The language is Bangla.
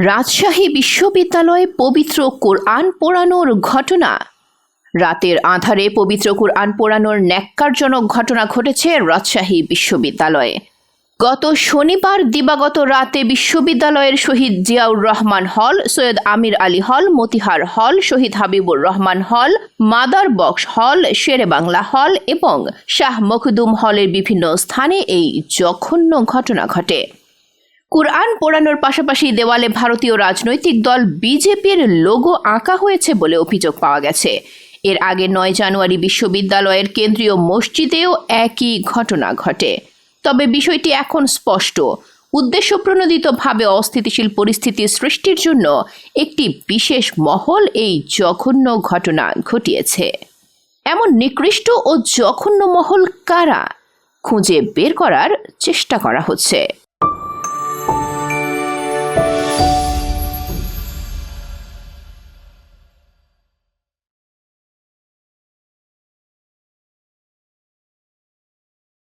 রাজশাহী বিশ্ববিদ্যালয়ে পবিত্র কোরআন পোড়ানোর ঘটনা। রাতের আঁধারে পবিত্র কোরআন পোড়ানোর ন্যাক্কারজনক ঘটনা ঘটেছে রাজশাহী বিশ্ববিদ্যালয়ে। গত শনিবার দিবাগত রাতে বিশ্ববিদ্যালয়ের শহীদ জিয়াউর রহমান হল, সৈয়দ আমির আলী হল, মতিহার হল, শহীদ হাবিবুর রহমান হল, মাদার বক্স হল, শেরে বাংলা হল এবং শাহ মখদুম হলের বিভিন্ন স্থানে এই জঘন্য ঘটনা ঘটে। কোরআন পোড়ানোর পাশাপাশি দেওয়ালে ভারতীয় রাজনৈতিক দল বিজেপির লোগো আঁকা হয়েছে বলে অভিযোগ পাওয়া গেছে। এর আগে ৯ জানুয়ারি বিশ্ববিদ্যালয়ের কেন্দ্রীয় মসজিদেও একই ঘটনা ঘটে। তবে বিষয়টি এখন স্পষ্ট, উদ্দেশ্যপ্রণোদিতভাবে অস্থিতিশীল পরিস্থিতি সৃষ্টির জন্য একটি বিশেষ মহল এই জঘন্য ঘটনা ঘটিয়েছে। এমন নিকৃষ্ট ও জঘন্য মহল কারা, খুঁজে বের করার চেষ্টা করা হচ্ছে।